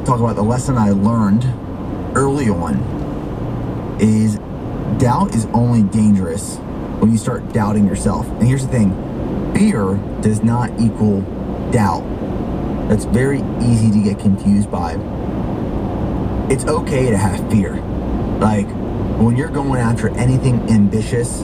talk about the lesson I learned early on is doubt is only dangerous when you start doubting yourself. And here's the thing, fear does not equal doubt. That's very easy to get confused by. It's okay to have fear. Like, when you're going after anything ambitious,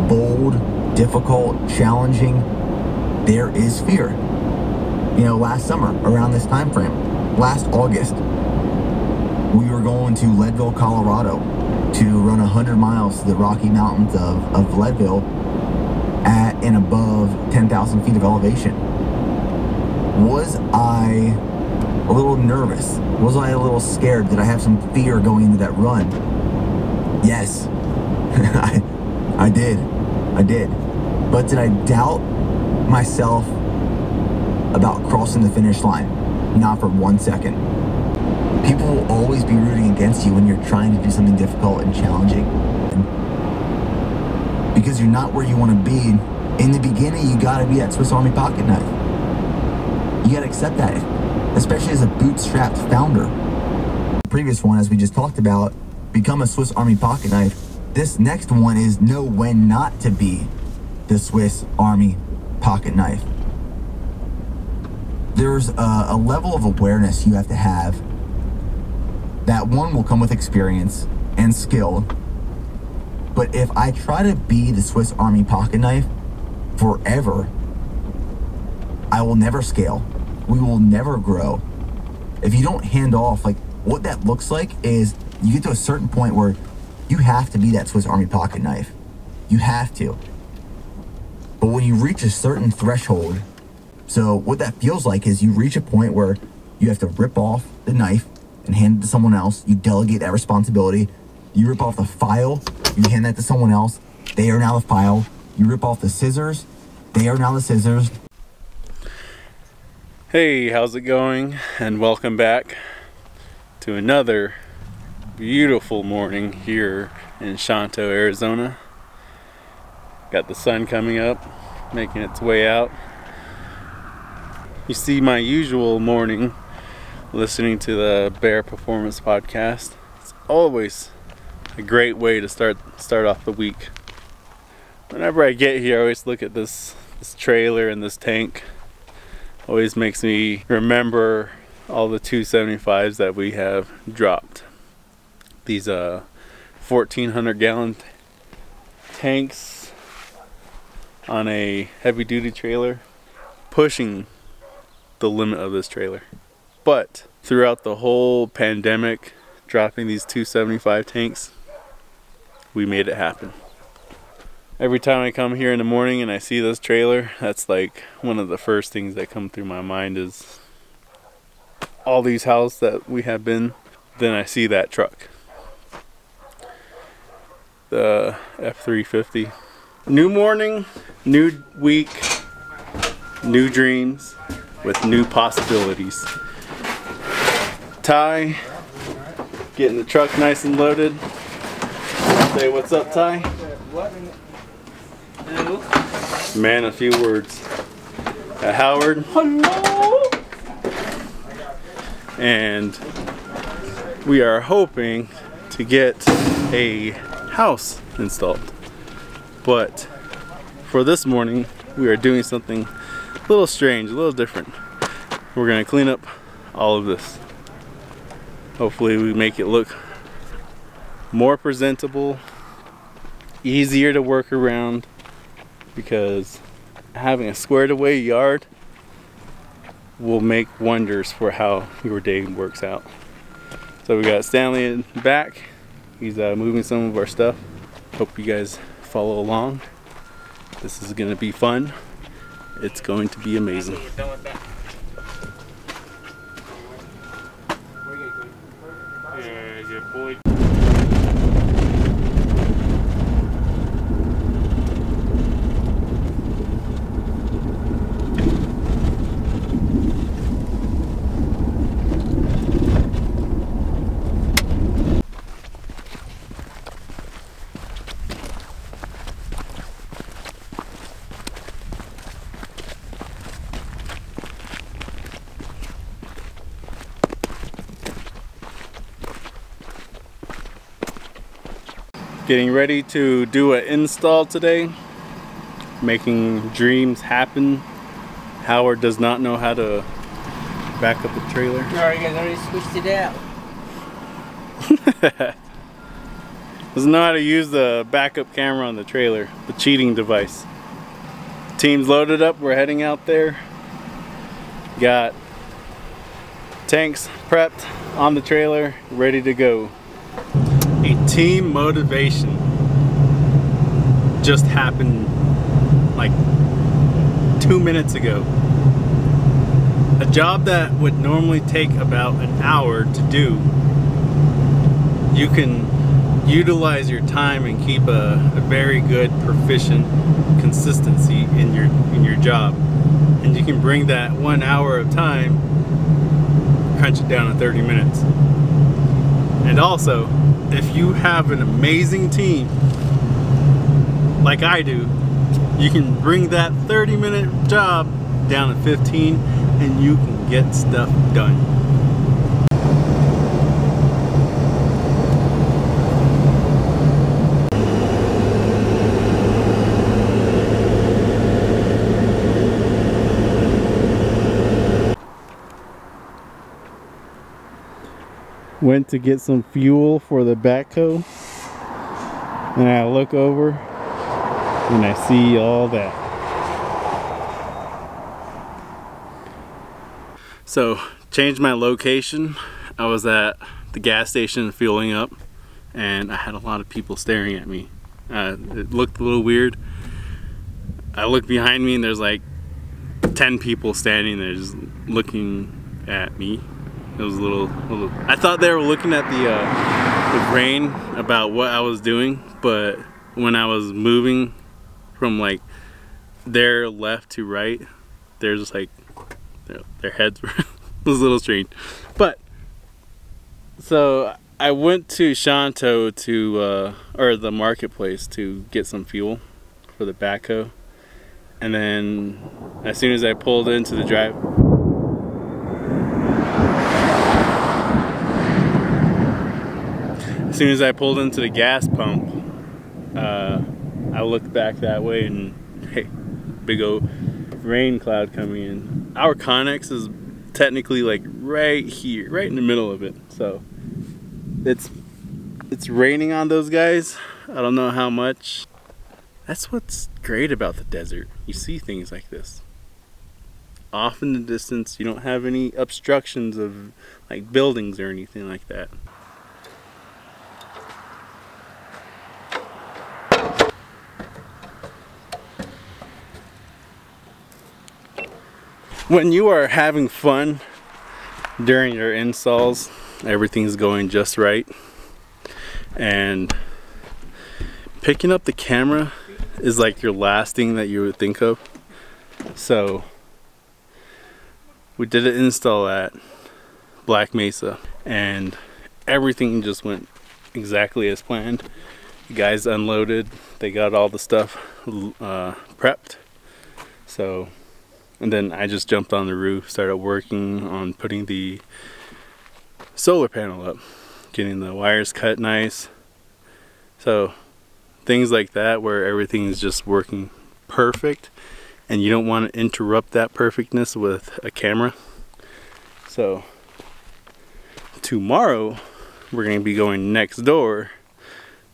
bold, difficult, challenging, there is fear. You know, last summer, around this time frame, last August, we were going to Leadville, Colorado to run 100 miles to the Rocky Mountains of Leadville at and above 10,000 feet of elevation. Was I a little nervous? Was I a little scared? Did I have some fear going into that run? Yes, I did. But did I doubt myself about crossing the finish line? Not for 1 second. People will always be rooting against you when you're trying to do something difficult and challenging. Because you're not where you want to be. In the beginning, you gotta be that Swiss Army pocket knife. You gotta accept that, especially as a bootstrapped founder. The previous one, as we just talked about, become a Swiss Army pocket knife. This next one is know when not to be the Swiss Army pocket knife. There's a level of awareness you have to have. That one will come with experience and skill. But if I try to be the Swiss Army pocket knife forever, I will never scale. We will never grow. If you don't hand off, like, what that looks like is you get to a certain point where you have to be that Swiss Army pocket knife. You have to. But when you reach a certain threshold, so what that feels like is you reach a point where you have to rip off the knife and hand it to someone else. You delegate that responsibility. You rip off the file, you hand that to someone else. They are now the file. You rip off the scissors. They are now the scissors. Hey, how's it going? And welcome back to another beautiful morning here in Shanto, Arizona. Got the sun coming up, making its way out. You see my usual morning listening to the Bear Performance podcast. It's always a great way to start off the week. Whenever I get here, I always look at this trailer and this tank. Always makes me remember all the 275s that we have dropped. These 1,400 gallon tanks on a heavy duty trailer, pushing the limit of this trailer. But throughout the whole pandemic, dropping these 275 tanks, we made it happen. Every time I come here in the morning and I see this trailer, that's like one of the first things that come through my mind is all these houses that we have been. Then I see that truck, the F-350. New morning, new week, new dreams with new possibilities. Ty, getting the truck nice and loaded. Say what's up, Ty. Hello. Man, a few words. Howard. Hello. And we are hoping to get a house installed. But for this morning, we are doing something a little strange, a little different. We're gonna clean up all of this. Hopefully we make it look more presentable, easier to work around, because having a squared away yard will make wonders for how your day works out. So we got Stanley in the back. He's moving some of our stuff. Hope you guys follow along. This is gonna be fun. It's going to be amazing. Yeah, good boy. Getting ready to do an install today. Making dreams happen. Howard does not know how to back up a trailer. No, you guys already switched it out. Doesn't know how to use the backup camera on the trailer. The cheating device. Team's loaded up. We're heading out there. Got tanks prepped on the trailer, ready to go. A team motivation just happened like 2 minutes ago. A job that would normally take about an hour to do, you can utilize your time and keep a very good, proficient consistency in your job. And you can bring that 1 hour of time, crunch it down to 30 minutes. And also, if you have an amazing team, like I do, you can bring that 30-minute job down to 15 and you can get stuff done. Went to get some fuel for the backhoe, and I look over and I see all that. So, changed my location. I was at the gas station fueling up, and I had a lot of people staring at me. It looked a little weird. I looked behind me and there's like 10 people standing there just looking at me. It was a little I thought they were looking at the brain about what I was doing, but when I was moving from like their left to right, they're just like their heads were it was a little strange. But so I went to Shanto to or the marketplace to get some fuel for the backhoe, and then as soon as I pulled into the drive, as soon as I pulled into the gas pump, I looked back that way and hey, big old rain cloud coming in. Our Connex is technically like right here, right in the middle of it. So it's raining on those guys. I don't know how much. That's what's great about the desert. You see things like this. Off in the distance, you don't have any obstructions of like buildings or anything like that. When you are having fun during your installs, everything's going just right, and picking up the camera is like your last thing that you would think of. So we did an install at Black Mesa and everything just went exactly as planned. The guys unloaded, they got all the stuff prepped. So, and then I just jumped on the roof, started working on putting the solar panel up, getting the wires cut nice. So things like that where everything is just working perfect and you don't want to interrupt that perfectness with a camera. So tomorrow we're going to be going next door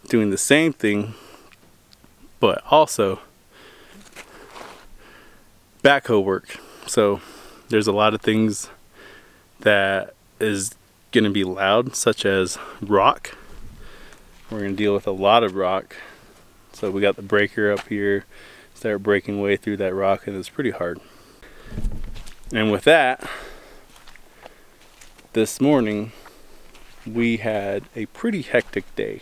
doing the same thing, but also backhoe work. So there's a lot of things that is going to be loud, such as rock. We're going to deal with a lot of rock. So we got the breaker up here, start breaking way through that rock, and it's pretty hard. And with that, this morning we had a pretty hectic day.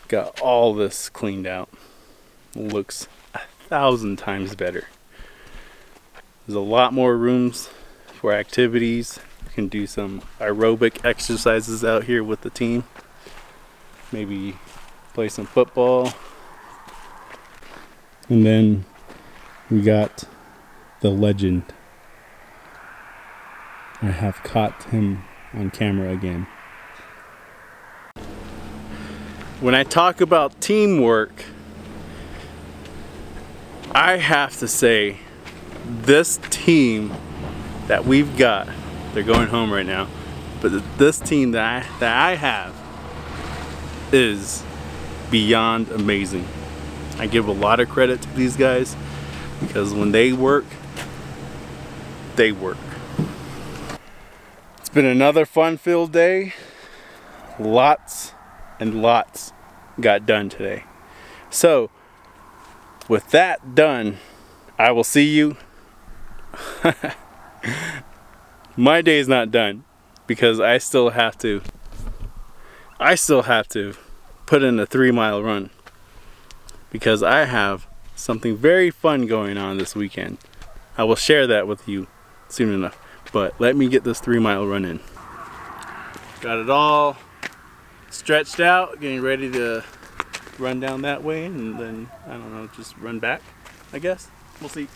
Got all this cleaned out. Looks 1,000 times better. There's a lot more rooms for activities. You can do some aerobic exercises out here with the team. Maybe play some football. And then we got the legend. I have caught him on camera again. when I talk about teamwork, I have to say this team that we've got, they're going home right now, but this team that I have is beyond amazing. I give a lot of credit to these guys because when they work, they work. It's been another fun-filled day. Lots and lots got done today. So with that done, I will see you. My day's not done because I still have to put in a 3-mile run because I have something very fun going on this weekend. I will share that with you soon enough, but let me get this 3-mile run in. Got it all stretched out, getting ready to run down that way and then, I don't know, just run back, I guess. We'll see.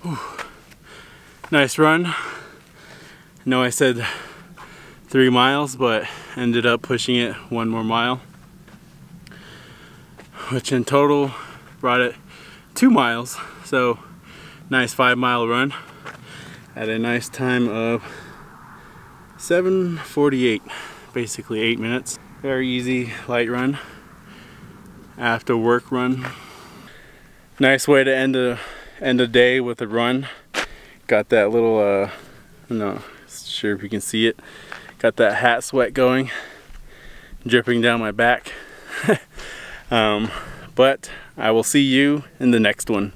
Whew. Nice run. I know I said 3 miles, but ended up pushing it 1 more mile, which in total brought it 2 miles. So nice 5-mile run at a nice time of 7:48, basically 8 minutes. Very easy light run, after work run. Nice way to end the day with a run. Got that little I'm not sure if you can see it, got that hat sweat going, dripping down my back. But I will see you in the next one.